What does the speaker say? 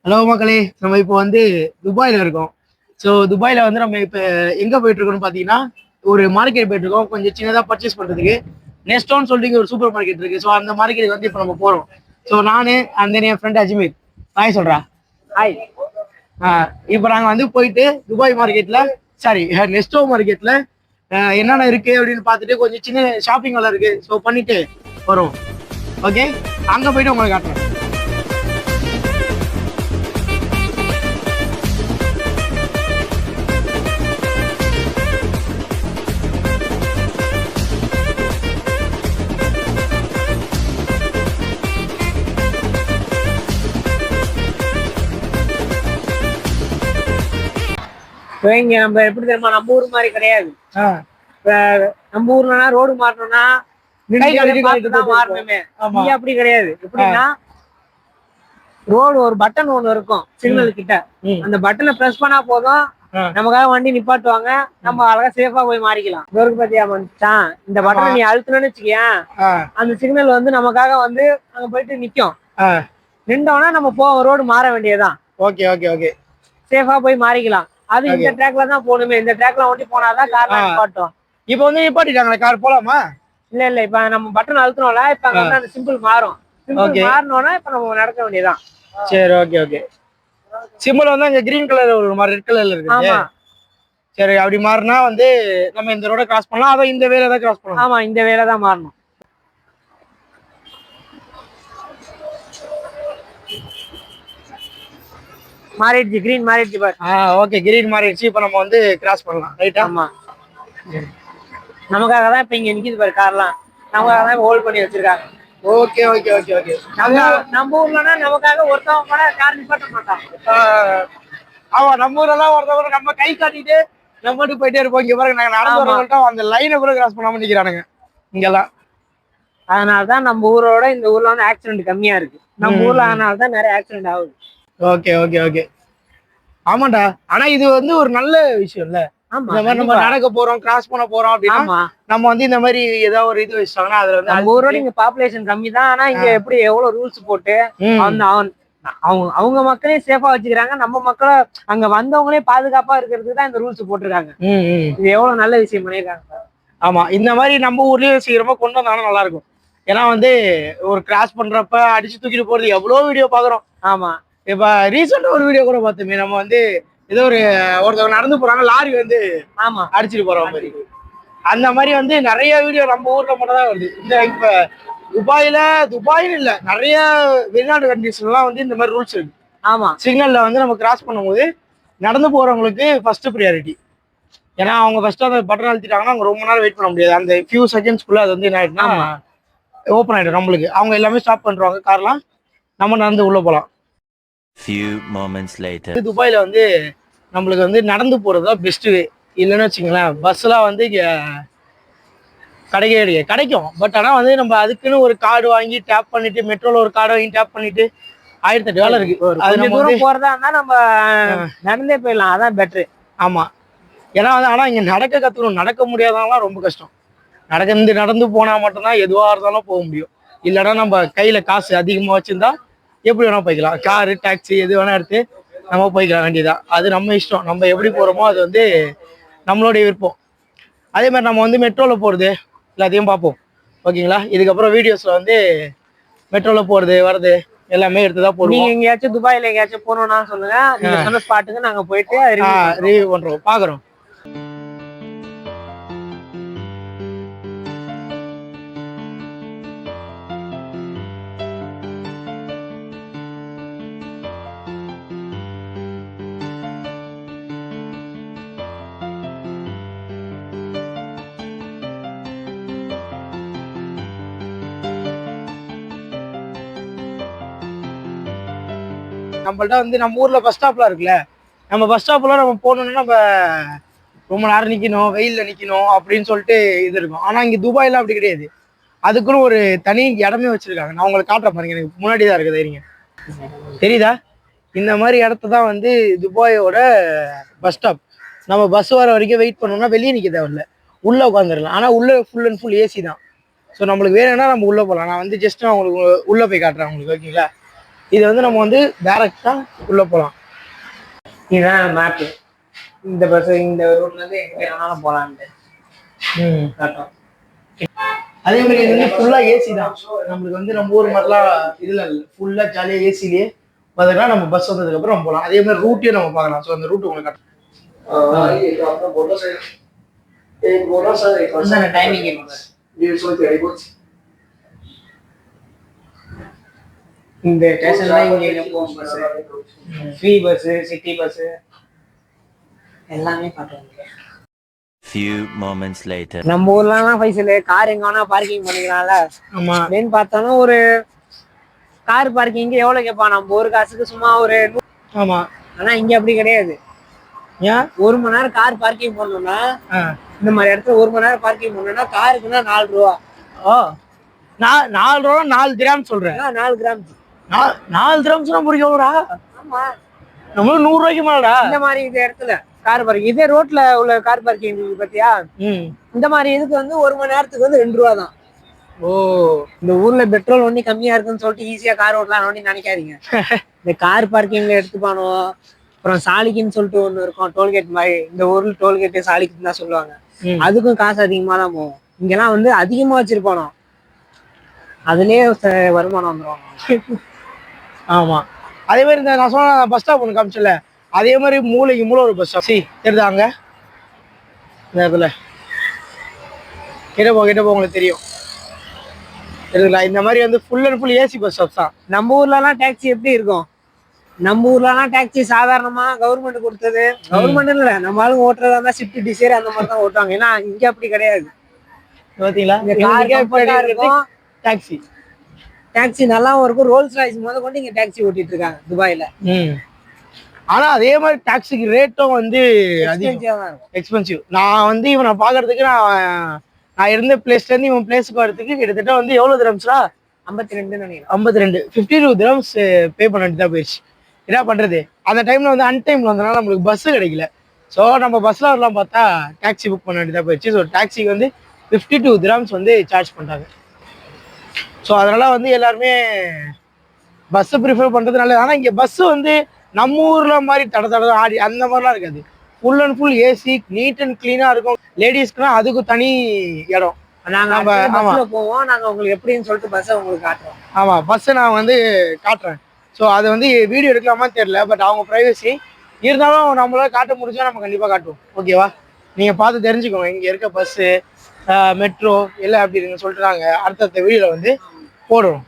Hello மக்களே, நம்ம இப்போ வந்து துபாயில் இருக்கோம். ஸோ துபாயில் வந்து நம்ம இப்போ எங்கே போயிட்டு இருக்கோம்னு பார்த்தீங்கன்னா, ஒரு மார்க்கெட் போயிட்டு இருக்கோம். கொஞ்சம் சின்னதாக பர்ச்சேஸ் பண்ணுறதுக்கு நெஸ்டோன்னு சொல்லிட்டு ஒரு சூப்பர் மார்க்கெட் இருக்கு. ஸோ அந்த மார்க்கெட்டுக்கு வந்து இப்போ நம்ம போகிறோம். ஸோ நான் அந்த என் ஃப்ரெண்ட் அஜ்மீர் ஹாய் சொல்கிறா. ஹாய். இப்போ நாங்கள் வந்து போயிட்டு துபாய் மார்க்கெட்டில் சாரி நெஸ்டோ மார்க்கெட்டில் என்னென்ன இருக்குது அப்படின்னு பார்த்துட்டு கொஞ்சம் சின்ன ஷாப்பிங் எல்லாம் இருக்குது. ஸோ பண்ணிட்டு வரோம். ஓகே, அங்கே போயிட்டு உங்களுக்கு காட்டுறேன். இங்க நம்ம எப்படி தெரியுமா, நம்ம ஊர் மாதிரி கிடையாது. நம்ம ஊர்லனா ரோடு மாறணும்னா மாறணுமே, இங்க அப்படி கிடையாது. எப்படின்னா ரோடு ஒரு பட்டன் ஒண்ணு இருக்கும் சிக்னல் கிட்ட, அந்த பட்டனை பிரஸ் பண்ணா போதும் நமக்காக வண்டி நிப்பாட்டுவாங்க, நம்ம அழகா சேஃபா போய் மாறிக்கலாம். ரோடு பத்தியா மச்சான், இந்த பட்டனை நீ அழுத்தணும்னு வச்சுக்கேன், அந்த சிக்னல் வந்து நமக்காக வந்து அங்க போயிட்டு நிக்கும். நின்றோம்னா நம்ம ரோடு மாற வேண்டியதுதான். ஓகே ஓகே ஓகே, சேஃபா போய் மாறிக்கலாம். அது இந்த ட்ராக்ல தான் போகணுமே, இந்த ட்ராக்ல ஓட்டி போனாதான் கார் நிப்பாட்டும். இப்போ வந்து நிப்பாட்டிட்டாங்களே, கார் போலாமா? இல்ல இப்ப நம்ம பட்டன் அழுத்தணும்ல, இப்ப அங்க அந்த சிம்பிள் மாறும். சிம்பிள் மாறணும்னா இப்ப நம்ம நடக்க வேண்டியதான். சரி ஓகே ஓகே. சிம்பிள் வந்து அங்க கிரீன் கலர்ல ஒரு மாதிரி ரெட் கலர்ல இருக்கு. ஆமா சரி, அப்படி மாறினா வந்து நம்ம இந்த ரோட கிராஸ் பண்ணலாம். அத இந்த வேல தான் கிராஸ் பண்ணலாம். ஆமா, இந்த வேல தான் மாறணும். மாறிடுச்சு, கிரீன் மாறிடுச்சு பாரு. ஓகே, கிரீன் மாறிடுச்சு. இப்போ நம்ம வந்து கிராஸ் பண்ணலாம். ரைட்டா? ஆமா, நமக்காக தான் இப்ப இங்க நிக்குது பாரு கார்லாம், நமக்காக தான் ஹோல்ட் பண்ணி வச்சிருக்காங்க. Okay okay okay okay. நம்ம ஊர்லனா நமக்காக ஒருத்தவங்க கூட கார் நிப்பாட்ட மாட்டாங்க. ஆமா, நம்ம ஊர்லாம் ஒருத்தவங்க நம்ம கை காட்டிட்டு நம்ம மட்டும் போயிட்டே இருப்போம். இங்க பாருங்க, நாங்க நடந்து வரவங்கள்ட்ட அந்த லைனை கூட கிராஸ் பண்ணாம நிக்கிறானுங்க இங்கெல்லாம். அதனாலதான் நம்ம ஊரோட இந்த ஊர்ல வந்து ஆக்சிடென்ட் கம்மியா இருக்கு. நம்ம ஊர்ல அதனாலதான் நிறைய ஆக்சிடென்ட் ஆகுது. Okay okay okay. ஆமாண்டா, ஆனா இது வந்து ஒரு நல்ல விஷயம் இல்ல. இந்த மாதிரி நம்ம நடக்க போறோம், கிராஸ் பண்ண போறோம் அப்படின்னா நம்ம வந்து இந்த மாதிரி ஏதாவது ஒரு இது வச்சிட்டாங்கன்னா அதுல வந்து நம்ம ஊரோட இங்க பாப்புலேஷன் கம்மி தான். ஆனா இங்க எப்படி எவ்வளவு ரூல்ஸ் போட்டு அவங்க மக்களையும் சேஃபா வச்சுக்கிறாங்க, நம்ம மக்களை அங்க வந்தவங்களே பாதுகாப்பா இருக்கிறதுக்கு தான் இந்த ரூல்ஸ் போட்டிருக்காங்க. இது எவ்வளவு நல்ல விஷயம் பண்ணிருக்காங்க. ஆமா, இந்த மாதிரி நம்ம ஊர்லயும் சீக்கிரமா கொண்டு வந்தாலும் நல்லா இருக்கும். ஏன்னா வந்து ஒரு கிராஸ் பண்றப்ப அடிச்சு தூக்கிட்டு போறது எவ்வளவு வீடியோ பாக்குறோம். ஆமா, இப்ப ரீசெண்டா ஒரு வீடியோ கூட பார்த்தோமே, நம்ம வந்து ஏதோ ஒருத்தவங்க நடந்து போறாங்க, லாரி வந்து அடிச்சுட்டு போற மாதிரி. அந்த மாதிரி வந்து நிறைய வீடியோ நம்ம ஊர்ல மட்டும் தான் வருது. இந்த இப்ப துபாயின்னு இல்ல, நிறைய வெளிநாடு கண்ட்ரீஸ்ல எல்லாம் வந்து இந்த மாதிரி ரூல்ஸ் இருக்கு. ஆமா, சிக்னல்ல வந்து நம்ம கிராஸ் பண்ணும்போது நடந்து போறவங்களுக்கு ஃபர்ஸ்ட் ப்ரியாரிட்டி. ஏன்னா அவங்க ஃபர்ஸ்ட் அந்த பட்டன் அழுத்திட்டாங்கன்னா அவங்க ரொம்ப நேரம் வெயிட் பண்ண முடியாது. அந்த ஃபியூ செகண்ட்ஸ்க்குள்ள அது வந்து என்ன ஆயிடுச்சுன்னா ஓப்பன் ஆயிடும் நம்மளுக்கு. அவங்க எல்லாமே ஸ்டாப் பண்றாங்க கார்லாம், நம்ம நடந்து உள்ள போலாம். Few moments later. துபாயில வந்து நம்மளுக்கு வந்து நடந்து போறதுதான் பெஸ்ட் வே. இல்லைன்னு வச்சுங்களேன், பஸ்லாம் வந்து கிடைக்கும். பட் ஆனா வந்து நம்ம அதுக்குன்னு ஒரு கார்டு வாங்கி டேப் பண்ணிட்டு, மெட்ரோல ஒரு கார்டு வாங்கி டேப் பண்ணிட்டு 1008 இருக்கு. அது நம்ம தூரம் போறதா இருந்தா நம்ம நடந்தே போயிடலாம், அதான் பெட்ரு. ஆமா, ஏன்னா வந்து ஆனா இங்க நடக்க கத்துக்கணும். நடக்க முடியாதவங்களாம் ரொம்ப கஷ்டம். நடந்து போனா மட்டும்தான் எதுவா இருந்தாலும் போக முடியும். இல்லைன்னா நம்ம கையில காசு அதிகமா வச்சிருந்தா எப்படி வேணா போய்க்கலாம். காரு, டாக்ஸி எது வேணா எடுத்து நம்ம போய்க்கலாம் வேண்டியதான். அது நம்ம இஷ்டம். நம்ம எப்படி போறோமோ அது வந்து நம்மளுடைய விருப்பம். அதே மாதிரி நம்ம வந்து மெட்ரோல போறது எல்லாத்தையும் பார்ப்போம். ஓகேங்களா? இதுக்கப்புறம் வீடியோஸ்ல வந்து மெட்ரோல போறது வர்றது எல்லாமே எடுத்துதான் போடுவோம். நீங்க எங்கேயாச்சும் துபாயில எங்கேயாச்சும் போனோம்னா சொல்லுங்க, நீங்க சொன்ன ஸ்பாட்டுக்கு நாங்க போயிட்டு ரிவ்யூ பண்றோம், பாக்குறோம். நம்மள்ட்ட வந்து நம்ம ஊர்ல பஸ் ஸ்டாப்லாம் இருக்குல்ல, நம்ம பஸ் ஸ்டாப்ல நம்ம போகணும்னா நம்ம ரொம்ப நேரம் நிக்கணும், வெயில்ல நிக்கணும் அப்படின்னு சொல்லிட்டு இது இருக்கும். ஆனா இங்க துபாயில அப்படி கிடையாது. அதுக்குன்னு ஒரு தனி இடமே வச்சிருக்காங்க. நான் உங்களுக்கு காட்டுற பாருங்க, எனக்கு முன்னாடி தான் இருக்குது. தெரியுங்க, தெரியுதா? இந்த மாதிரி இடத்த தான் வந்து துபாயோட பஸ் ஸ்டாப். நம்ம பஸ் வர வரைக்கும் வெயிட் பண்ணோம்னா வெளியே நிக்க தேவையில்ல, உள்ள உட்காந்துடலாம். ஆனா உள்ள ஃபுல் அண்ட் ஃபுல் ஏசி தான். ஸோ நம்மளுக்கு வேணும்னா நம்ம உள்ள போகலாம். நான் வந்து ஜஸ்ட் உங்களுக்கு உள்ள போய் காட்டுறேன் உங்களுக்கு. ஓகேங்களா? இது வந்து நம்ம வந்து டைரக்டா உள்ள போகலாம். இதுதான் மேப்பு. இந்த பஸ் இந்த ரூட்ல இருந்து எங்க வேணாலும் போலான்ட்டு காட்டும். அதே மாதிரி இது வந்து ஃபுல்லா ஏசி தான். நம்மளுக்கு வந்து நம்ம ஊர் மாதிரிலாம் இதுல இல்லை, ஃபுல்லா ஜாலியா ஏசிலேயே பார்த்தீங்கன்னா நம்ம பஸ் வந்ததுக்கு அப்புறம் நம்ம போகலாம். அதே மாதிரி ரூட்டையும் நம்ம பார்க்கலாம். ஸோ அந்த ரூட் உங்களுக்கு காட்டும். டைமிங் இந்த ஸ்டேஷன்ல இங்க போகும் bus, free bus, city bus எல்லாமே காட்டுவாங்க. Few moments later. நம்ம ஊர்லாம் பைசல் கார் எங்க வேணா பார்க்கிங் பண்ணிக்கலாம்ல. ஆமா. அப்படின்னு பார்த்தோம்னா ஒரு கார் பார்க்கிங் எவ்வளவு கேட்பான்? நம்ம ஒரு காசுக்கு சும்மா ஒரு. ஆமா. ஆனா இங்க அப்படி கிடையாது. ஏன் 1 மணி நேரம் கார் பார்க்கிங் பண்ணணும்னா இந்த மாதிரி இடத்துல 1 மணி நேரம் பார்க்கிங் பண்ணணும்னா காருக்குன்னா 4 ரூபா. ஓ 4 ரூபா 4 திராம் சொல்றேன். 4 கிராம் 4 திராம்ஸ்னா புரியும் எவ்வளோடா? ஆமா. நம்மளும் 100 ரூபாய்க்கு மேலடா. இந்த மாதிரி இந்த இடத்துல கார் பார்க்கிங், இதே ரோட்ல உள்ள கார் பார்க்கிங் பாத்தியா, இந்த மாதிரி இதுக்கு வந்து 1 மணி நேரத்துக்கு வந்து 2 ரூபா தான். ஓ இந்த ஊர்ல பெட்ரோல் ஒண்ணி கம்மியா இருக்குன்னு சொல்லிட்டு ஈஸியா கார் ஓட்டலாம் ஒண்ணு நினைக்காதீங்க. இந்த கார் பார்க்கிங்ல எடுத்துப்பானோ. அப்புறம் சாலிக்குன்னு சொல்லிட்டு ஒண்ணு இருக்கும், டோல்கேட் மாதிரி. இந்த ஊர்ல டோல்கேட் சாலிக்குன்னு தான் சொல்லுவாங்க. அதுக்கும் காசு அதிகமா தான் போகும். இங்கெல்லாம் வந்து அதிகமா வச்சிருப்பானோ, அதுலயே வருமானம் வந்துருவாங்க. ஆமா. அதே மாதிரி இந்த நான் சொன்ன பஸ் ஸ்டாப் ஒன்று காமிச்சல, அதே மாதிரி மூளைக்கு மூளை ஒரு பஸ் ஸ்டாப். தெரியுதாங்க இந்த இடத்துல கிட்ட போ உங்களுக்கு தெரியும். தெரியுதுங்களா? இந்த மாதிரி வந்து full and full AC bus stop தான். நம்ம ஊர்லலாம் டாக்ஸி எப்படி இருக்கும்? நம்ம ஊர்லலாம் டாக்ஸி சாதாரணமா கவர்மெண்ட் கொடுத்தது. கவர்மெண்ட் இல்ல, நம்ம ஆளுங்க ஓட்டுறதா இருந்தா ஷிஃப்ட் டிசைர் அந்த மாதிரி தான் ஓட்டுவாங்க. ஏன்னா இங்க அப்படி கிடையாது. பாத்தீங்களா? டாக்ஸி டாக்ஸி நல்லாவும் இருக்கும். ரோல்ஸ் ராய்ஸ் முதல் கொண்டு இங்க டாக்ஸி ஓட்டிட்டு இருக்காங்க துபாயில. ஆனா அதே மாதிரி டாக்ஸிக்கு ரேட்டும் வந்து எக்ஸ்பென்சிவ். நான் வந்து இவனை பாக்குறதுக்கு நான் இருந்த பிளேஸ்ல இருந்து இவன் பிளேஸுக்கு வரதுக்கு கிட்டத்தட்ட வந்து எவ்வளவு திரம்ஸ்ரா? 52 52 திரம்ஸ் பே பண்ண வேண்டியதா போயிடுச்சு. என்ன பண்றது? அந்த டைம்ல வந்து அன்டைம்ல வந்தனால நம்மளுக்கு பஸ் கிடைக்கல. ஸோ நம்ம பஸ்ல வரலாம் பார்த்தா டாக்ஸி புக் பண்ண வேண்டியதா போயிடுச்சு. ஸோ டாக்ஸிக்கு வந்து 52 திரம்ஸ் வந்து சார்ஜ் பண்றாங்க. ஸோ அதனால வந்து எல்லாருமே பஸ்ஸை ப்ரிஃபர் பண்றதுனால. ஆனால் இங்கே பஸ் வந்து நம்ம ஊர்ல மாதிரி தட ஆடி அந்த மாதிரிலாம் இருக்காது. Full and full AC, neat and கிளீனா இருக்கும். லேடிஸ்க்குனா அதுக்கு தனி இடம். நாங்க போவோம், நாங்க உங்களுக்கு எப்படின்னு சொல்லிட்டு பஸ்ஸை உங்களுக்கு காட்டுறோம். ஆமா, பஸ்ஸை நான் வந்து காட்டுறேன். ஸோ அதை வந்து வீடியோ எடுக்கலாமான்னு தெரியல, பட் அவங்க ப்ரைவசி இருந்தாலும் நம்மளால காட்ட முடிஞ்சா நம்ம கண்டிப்பா காட்டுவோம். ஓகேவா? நீங்க பார்த்து தெரிஞ்சுக்கோங்க இங்க இருக்க பஸ்ஸு, மெட்ரோ எல்லாம் எப்படி இருக்குன்னு சொல்லிட்டு நாங்கள் அடுத்தடுத்த வீடியோல வந்து போடுறோம்.